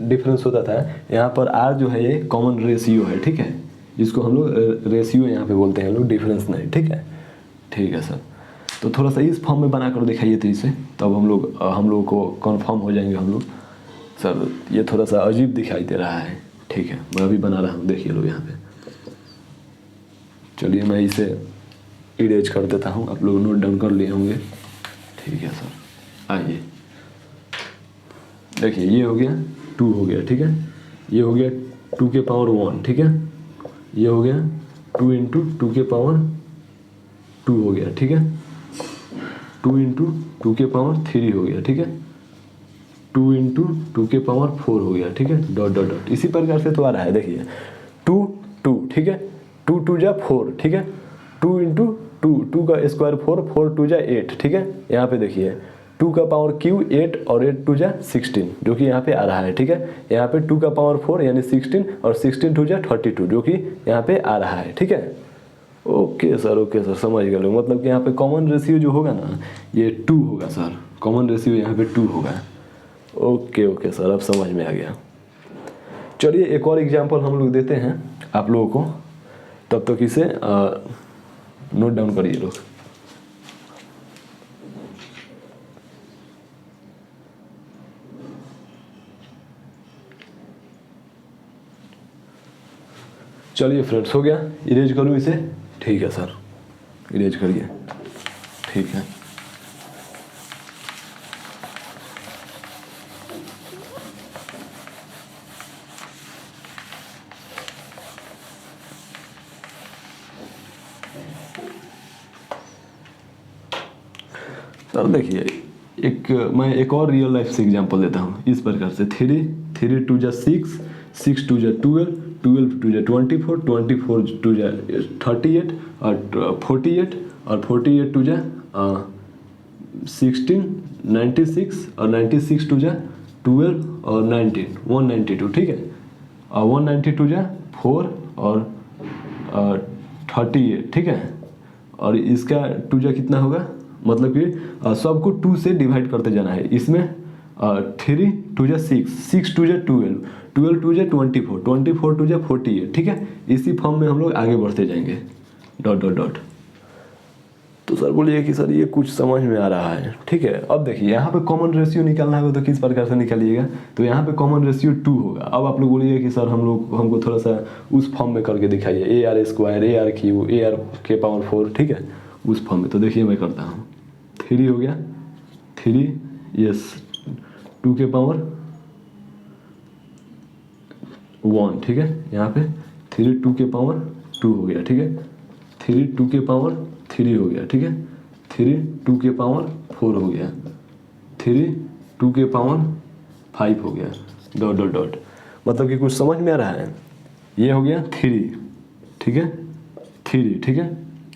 डिफरेंस होता था, यहाँ पर R जो है ये कॉमन रेशियो है, ठीक है, जिसको हम लोग रेशियो यहाँ पे बोलते हैं लोग, डिफरेंस नहीं, ठीक है। ठीक है सर, तो थोड़ा सा इस फॉर्म में बना कर दिखाइए तो इसे, तब हम लोगों को कन्फर्म हो जाएंगे हम लोग। सर ये थोड़ा सा अजीब दिखाई दे रहा है, ठीक है, मैं अभी बना रहा हूँ, देखिए लोग यहाँ पे। चलिए मैं इसे इरेज कर देता हूँ, आप लोग नोट डाउन कर लिए होंगे, ठीक है सर। आइए देखिए, ये हो गया 2 हो गया, ठीक है, ये हो गया 2 के पावर 1, ठीक है, ये हो गया 2 इंटू 2 के पावर 2 हो गया, ठीक है, 2 इंटू 2 के पावर 3 हो गया, ठीक है, 2 इंटू 2 के पावर 4 हो गया, ठीक है, डॉट डॉट डॉट, इसी प्रकार से तो आ रहा है। देखिए 2 2, ठीक है, 2 2 जा 4, ठीक है, 2 इंटू 2, 2 का स्क्वायर 4, 4 2 जा 8, ठीक है। यहाँ पे देखिए 2 का पावर क्यू 8 और 8 2 जा 16, जो कि यहाँ पे आ रहा है, ठीक है। यहाँ पे 2 का पावर 4 यानी 16 और 16 2 जा 32, जो कि यहाँ पे आ रहा है, ठीक है। ओके सर, समझ गए लोग। मतलब कि यहाँ पे कॉमन रेशियो जो होगा ना, ये 2 होगा सर, कॉमन रेशियो यहाँ पे 2 होगा। ओके सर, अब समझ में आ गया। चलिए एक और एग्जांपल हम लोग देते हैं आप लोगों को, तब तक इसे नोट डाउन करिए लोग। चलिए फ्रेंड्स, हो गया, इरेज करूँ इसे, ठीक है सर, इरेज करिए, ठीक है। सर देखिए मैं एक और रियल लाइफ से एग्जांपल देता हूँ इस प्रकार से 3 2 जा 6 6 2 जा 12 12 2 जा 24 24 2 जा 38 और 48 और 48 2 जा 16 96 और 96 2 जा 12 और 19 192 ठीक है। और 192 जा 4 और 38 ठीक है। और इसका 2 जा कितना होगा, मतलब कि सबको 2 से डिवाइड करते जाना है। इसमें 3 2 जा 6 6 2 जा 12 12 2 जा 24 24 2 जा 48 ठीक है। इसी फॉर्म में हम लोग आगे बढ़ते जाएंगे डॉट डॉट डॉट। तो सर बोलिए कि सर ये कुछ समझ में आ रहा है, ठीक है। अब देखिए यहाँ पे कॉमन रेशियो निकालना होगा तो किस प्रकार से निकालिएगा, तो यहाँ पे कॉमन रेशियो 2 होगा। अब आप लोग बोलिए कि सर हमको थोड़ा सा उस फॉर्म में करके दिखाइए, AR square AR Q AR के पावर 4 ठीक है, उस फॉर्म में। तो देखिए मैं करता हूँ, 3 हो गया 3 यस 2 के पावर 1 ठीक है। यहाँ पे 3 2 के पावर 2 हो गया ठीक है। 3 2 के पावर 3 हो गया ठीक है। 3 2 के पावर 4 हो गया। 3 2 के पावर 5 हो गया डॉट डॉट डॉट। मतलब कि कुछ समझ में आ रहा है। ये हो गया 3 ठीक है 3 ठीक है।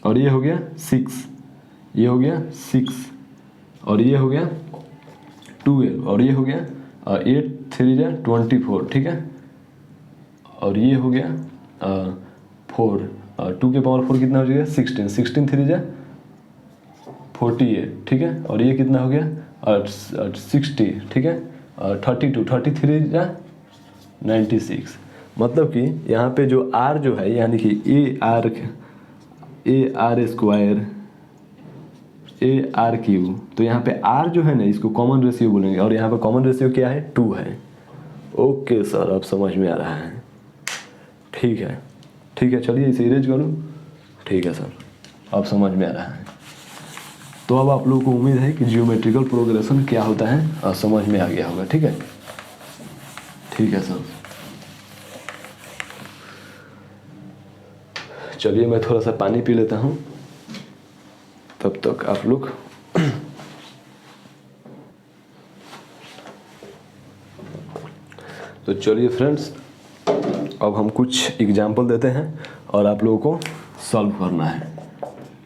और ये हो गया 6, ये हो गया 6 और ये हो गया 12 और ये हो गया 8 3 जा 24 ठीक है। और ये हो गया 4 2 के पावर 4 कितना हो जाएगा 16 16 3 जा 48 ठीक है। और ये कितना हो गया 60 ठीक है। 32 33 जा 96। मतलब कि यहाँ पे जो R जो है यानी कि AR स्क्वायर AR क्यू, तो यहाँ पे R जो है ना इसको कॉमन रेशियो बोलेंगे और यहाँ पे कॉमन रेशियो क्या है 2 है। ओके सर अब समझ में आ रहा है, ठीक है चलिए इसे इरेज करूँ। ठीक है सर अब समझ में आ रहा है। तो अब आप लोगों को उम्मीद है कि जियोमेट्रिकल प्रोग्रेशन क्या होता है और समझ में आ गया होगा, ठीक है सर। चलिए मैं थोड़ा सा पानी पी लेता हूँ, तब तक आप लोग तो चलिए फ्रेंड्स अब हम कुछ एग्जाम्पल देते हैं और आप लोगों को सॉल्व करना है।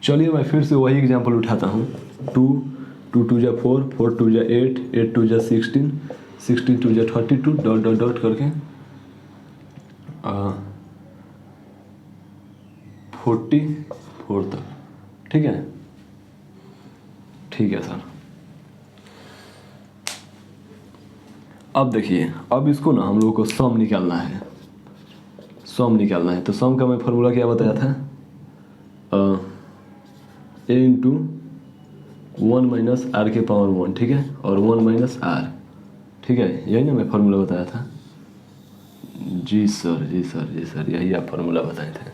चलिए मैं फिर से वही एग्जाम्पल उठाता हूँ। 2 2 2 जा 4 4 2 जा 8 8 2 जा 16 16 2 जा 32 डॉट डॉट डॉट करके 44 तक, ठीक है सर। अब देखिए अब इसको ना हम लोगों को सम निकालना है, तो सम का मैं फार्मूला क्या बताया था, a इंटू 1 माइनस आर के पावर 1 ठीक है और 1 माइनस आर ठीक है, यही ना मैं फार्मूला बताया था। जी सर यही आप फार्मूला बताए थे,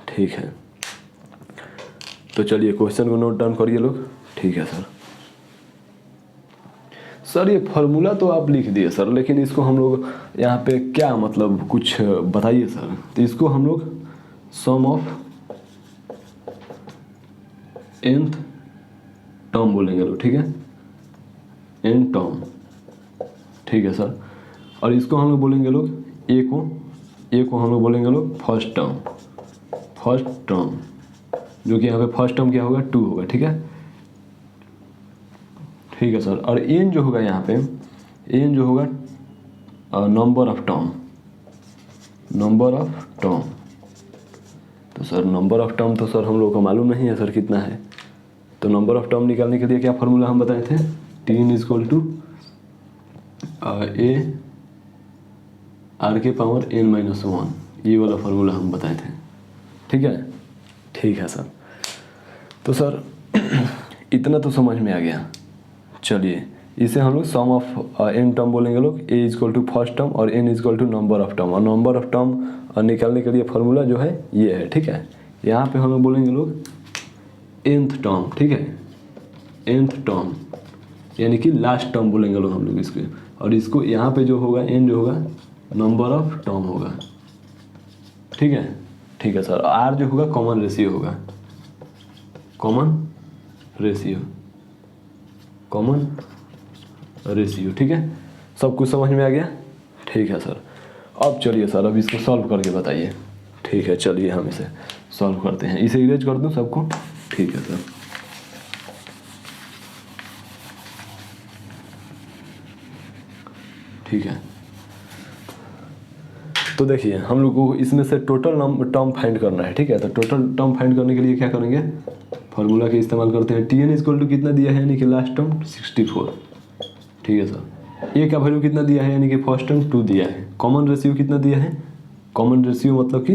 ठीक है। तो चलिए क्वेश्चन को नोट डाउन करिए लोग, ठीक है सर ये फार्मूला तो आप लिख दिए सर, लेकिन इसको हम लोग यहाँ पे क्या मतलब कुछ बताइए सर। तो इसको हम लोग सम ऑफ nth टर्म बोलेंगे लोग, ठीक है n टर्म, ठीक है सर। और इसको हम लोग बोलेंगे लोग a को हम लोग बोलेंगे लोग फर्स्ट टर्म, जो कि यहाँ पे फर्स्ट टर्म क्या होगा 2 होगा, ठीक है सर। और n जो होगा यहाँ पे n जो होगा नंबर ऑफ टर्म, तो सर नंबर ऑफ टर्म तो सर हम लोग को मालूम नहीं है सर कितना है। तो नंबर ऑफ टर्म निकालने के लिए क्या फार्मूला हम बताए थे, T equal to A R के पावर n-1, ये वाला फार्मूला हम बताए थे, ठीक है सर। तो सर इतना तो समझ में आ गया। चलिए इसे हम लोग सम ऑफ n टर्म बोलेंगे लोग, a equal to first term और n equal to number of term, और नंबर ऑफ टर्म निकालने के लिए फार्मूला जो है ये है, ठीक है। यहाँ पे हम लोग बोलेंगे लोग nth टर्म, ठीक है nth टर्म यानी कि लास्ट टर्म बोलेंगे लोग हम लोग इसके, और इसको यहाँ पे जो होगा n जो होगा नंबर ऑफ टर्म होगा, ठीक है सर। r जो होगा कॉमन रेशियो होगा, कॉमन रेशियो। कॉमन रेशियो, ठीक है। सब कुछ समझ में आ गया, ठीक है सर। अब चलिए सर, अब इसको सॉल्व करके बताइए। ठीक है, चलिए हम इसे सॉल्व करते हैं। इसे इरेज कर दूं सबको, ठीक है सर। ठीक है, तो देखिए हम लोग को इसमें से टोटल टर्म फाइंड करना है, ठीक है। तो टोटल टर्म फाइंड करने के लिए क्या करेंगे, फार्मूला के इस्तेमाल करते हैं। टी एन इक्वल टू कितना दिया है, यानी कि लास्ट टर्म 64, ठीक है सर। ए का वैल्यू कितना दिया है, यानी कि फर्स्ट टर्म 2 दिया है। कॉमन रेशियो कितना दिया है, कॉमन रेशियो मतलब कि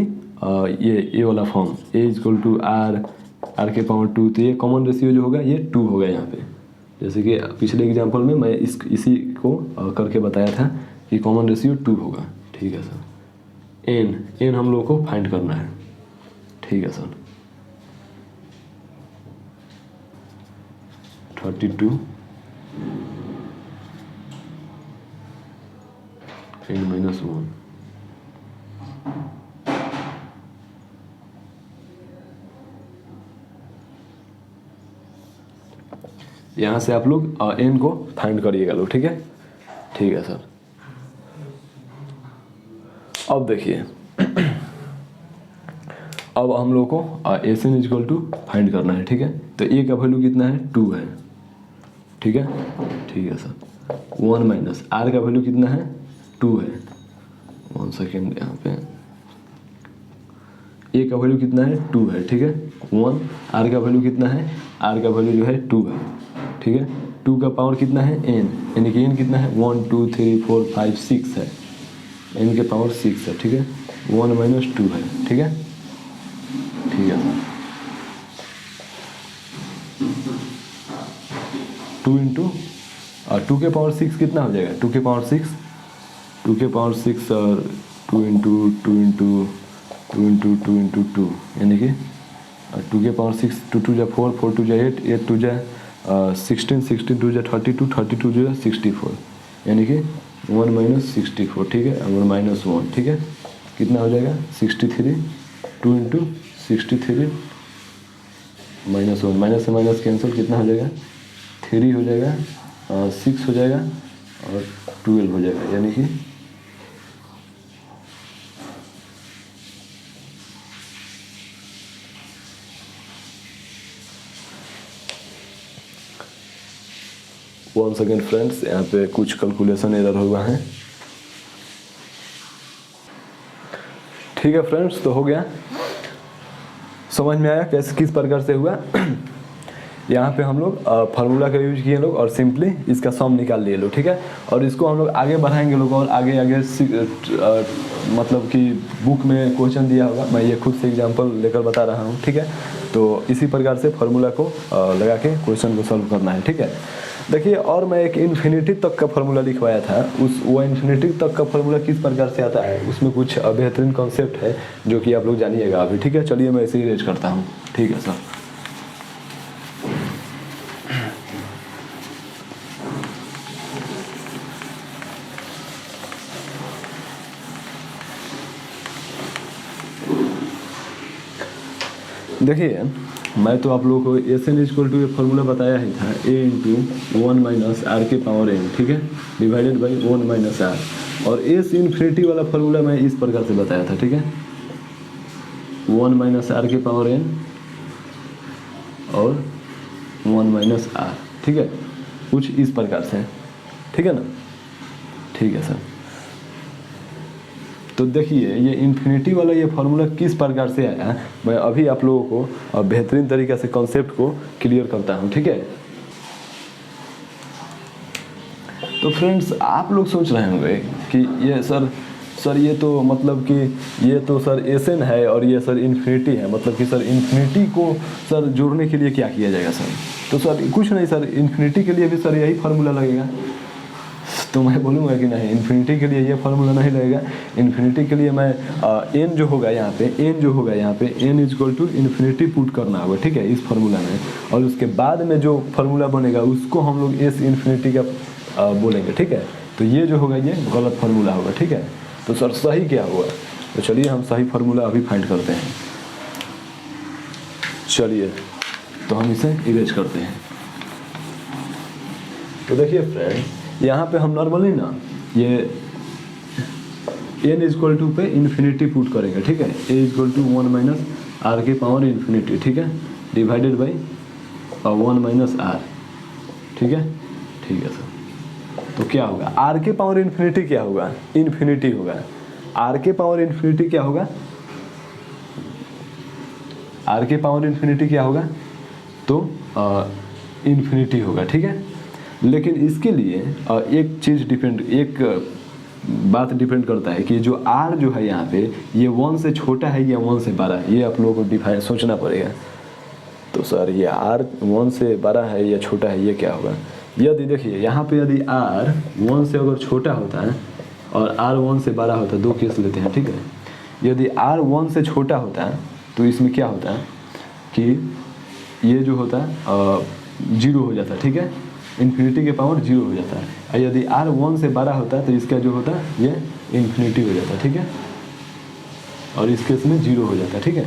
ये वाला form A equal to R के पावर 2, तो ये कॉमन रेशियो जो होगा ये 2 होगा यहाँ पे। जैसे कि पिछले एग्जाम्पल में मैं इसी को करके बताया था कि कॉमन रेशियो 2 होगा, ठीक है सर। एन हम लोगों को फाइंड करना है, ठीक है सर। 32 n-1, यहाँ से आप लोग एन को फाइंड करिएगा लोग, ठीक है, ठीक है सर। अब देखिए अब हम लोग को S N equal to find करना है, ठीक है। तो ए का वैल्यू कितना है, 2 है, ठीक है, ठीक है सर। 1 माइनस आर का वैल्यू कितना है, 2 है। 1 सेकेंड, यहाँ पे ए का वैल्यू कितना है, 2 है, ठीक है। 1, आर का वैल्यू कितना है, आर का वैल्यू जो है 2 है, ठीक है। 2 का पावर कितना है, एन, यानी कि एन कितना है, 1 2 3 4 5 6 है, एन के पावर 6 है, ठीक है। 1 माइनस 2 है, ठीक है, ठीक है सर। 2 इंटू 2 के पावर 6 कितना हो जाएगा, 2 के पावर 6 2 के पावर 6 और 2 इंटू 2 इंटू 2 इंटू 2 इंटू 2, यानी कि 2 के पावर 6, 2 2 जा 4, 4 2 जा 8, 8 2 जा 16, 16 2 जा 32, 32 2 जा 64, यानी कि 1 माइनस 64, ठीक है, और माइनस 1, ठीक है। कितना हो जाएगा, 63, 2 इंटू 63 माइनस 1, माइनस से माइनस कैंसिल, कितना हो जाएगा, 3 हो जाएगा, 6 हो जाएगा और 12 हो जाएगा, यानी कि 1 सेकेंड फ्रेंड्स, यहाँ पे कुछ कैलकुलेशन एरर हुआ है, ठीक है फ्रेंड्स। तो हो गया, समझ में आया कैसे किस प्रकार से हुआ। यहाँ पे हम लोग फार्मूला का यूज किए लोग और सिंपली इसका सम निकाल लिए लोग, ठीक है। और इसको हम लोग आगे बढ़ाएंगे लोग, और आगे आगे मतलब कि बुक में क्वेश्चन दिया होगा, मैं ये खुद से एग्जांपल लेकर बता रहा हूँ, ठीक है। तो इसी प्रकार से फार्मूला को लगा के क्वेश्चन को सॉल्व करना है, ठीक है। देखिए, और मैं एक इन्फिनिटी तक का फार्मूला लिखवाया था, वो इन्फिनिटी तक का फार्मूला किस प्रकार से आता है, उसमें कुछ बेहतरीन कॉन्सेप्ट है जो कि आप लोग जानिएगा अभी, ठीक है। चलिए मैं इसे इरेज करता हूँ, ठीक है सर। देखिए, मैं तो आप लोगों को एस एन इक्वल टू ये फार्मूला बताया ही था, ए इंटू 1 माइनस आर के पावर एन, ठीक है, डिवाइडेड बाई 1 माइनस आर। और एस इन्फिनिटी वाला फार्मूला मैं इस प्रकार से बताया था, ठीक है, 1 माइनस आर के पावर एन और 1 माइनस आर, ठीक है, कुछ इस प्रकार से, ठीक है ना, ठीक है सर। तो देखिए, ये इन्फिनिटी वाला ये फार्मूला किस प्रकार से आया है, मैं अभी आप लोगों को बेहतरीन तरीके से कॉन्सेप्ट को क्लियर करता हूँ, ठीक है। तो फ्रेंड्स, आप लोग सोच रहे होंगे कि ये सर ये तो मतलब कि ये तो सर एस एन है और ये सर इन्फिनिटी है, मतलब कि सर इन्फिनिटी को सर जोड़ने के लिए क्या किया जाएगा सर। तो सर कुछ नहीं सर, इन्फिनिटी के लिए भी सर यही फार्मूला लगेगा। तो मैं बोलूँगा कि नहीं, इन्फिनिटी के लिए ये फार्मूला नहीं लगेगा। इन्फिनिटी के लिए मैं एन जो होगा यहाँ पे N equal to infinity put करना होगा, ठीक है, इस फार्मूला में। और उसके बाद में जो फार्मूला बनेगा उसको हम लोग एस इन्फिनिटी का बोलेंगे, ठीक है। तो ये जो होगा ये गलत फार्मूला होगा, ठीक है। तो सर सही क्या हुआ, तो चलिए हम सही फार्मूला अभी फाइंड करते हैं। चलिए तो हम इसे इरेज करते हैं। तो देखिए फ्रेंड, यहाँ पे हम नॉर्मली ना ये n इक्वल टू पे इन्फिनिटी पुट करेंगे, ठीक है। a equal to 1 minus R के पावर इन्फिनिटी, ठीक है, डिवाइडेड बाई 1 माइनस आर, ठीक है सर। तो क्या होगा, आर के पावर इन्फिनिटी क्या होगा, इन्फिनिटी होगा। आर के पावर इन्फिनिटी क्या होगा, आर के पावर इन्फिनिटी क्या होगा, तो इन्फिनिटी होगा, ठीक है। लेकिन इसके लिए एक चीज़ डिपेंड, एक बात डिपेंड करता है कि जो r जो है यहाँ पे ये 1 से छोटा है या 1 से बड़ा है, ये आप लोगों को डिफाइन सोचना पड़ेगा। तो सर ये r 1 से बड़ा है या छोटा है, ये क्या होगा। यदि देखिए यहाँ पे यदि r 1 से अगर छोटा होता है और r 1 से बड़ा होता है, दो केस लेते हैं, ठीक है। यदि r 1 से छोटा होता है तो इसमें क्या होता है कि ये जो होता है 0 हो जाता है, ठीक है, इन्फिनिटी के पावर 0 हो जाता है। और यदि r 1 से बड़ा होता है तो इसका जो होता है ये इन्फिनिटी हो जाता है, ठीक है, और इस केस में 0 हो जाता है, ठीक है।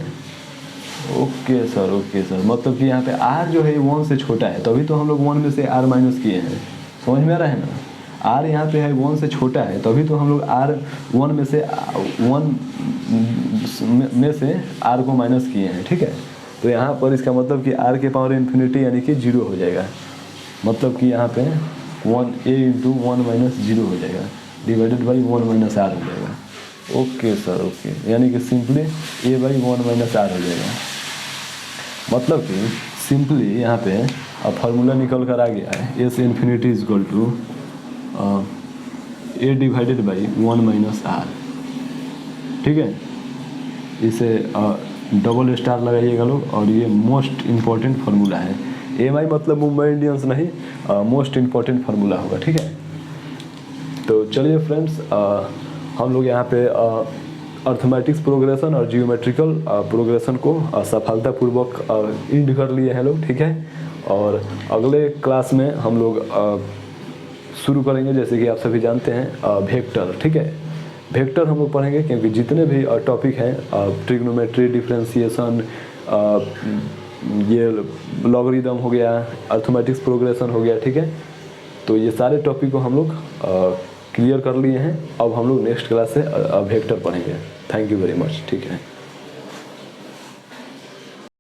ओके सर, मतलब कि यहाँ पे r जो है 1 से छोटा है, तभी तो हम लोग 1 में से r माइनस किए हैं, समझ में आ रहा है ना। r यहाँ पे है 1 से छोटा है, तभी तो हम लोग r 1 में से r को माइनस किए हैं, ठीक है। तो यहाँ पर इसका मतलब कि r के पावर इन्फिनिटी यानी कि 0 हो जाएगा, मतलब कि यहाँ पे 1a इंटू 1 माइनस 0 हो जाएगा, डिवाइडेड बाई 1 माइनस r हो जाएगा। ओके सर, ओके, यानी कि simply a by 1 minus r हो जाएगा। मतलब कि सिंपली यहाँ पे अब फार्मूला निकल कर आ गया है, s infinity is equal to a divided by 1 minus r, ठीक है। इसे डबल स्टार लगाइएगा लोग, और ये मोस्ट इम्पॉर्टेंट फार्मूला है। एम मतलब मुंबई इंडियंस नहीं, मोस्ट इम्पॉर्टेंट फार्मूला होगा, ठीक है। तो चलिए फ्रेंड्स, हम लोग यहाँ पे अर्थमेटिक्स प्रोग्रेशन और जियोमेट्रिकल प्रोग्रेशन को सफलतापूर्वक इंड कर लिए हैं लोग, ठीक है। और अगले क्लास में हम लोग शुरू करेंगे, जैसे कि आप सभी जानते हैं, वेक्टर, ठीक है। वेक्टर हम लोग पढ़ेंगे, क्योंकि जितने भी टॉपिक हैं, ट्रिग्नोमेट्री, डिफरेंशिएशन, ये लॉगरिदम हो गया, अर्थमेटिक्स प्रोग्रेशन हो गया, ठीक है। तो ये सारे टॉपिक को हम लोग क्लियर कर लिए हैं। अब हम लोग नेक्स्ट क्लास से वेक्टर पढ़ेंगे। थैंक यू वेरी मच, ठीक है।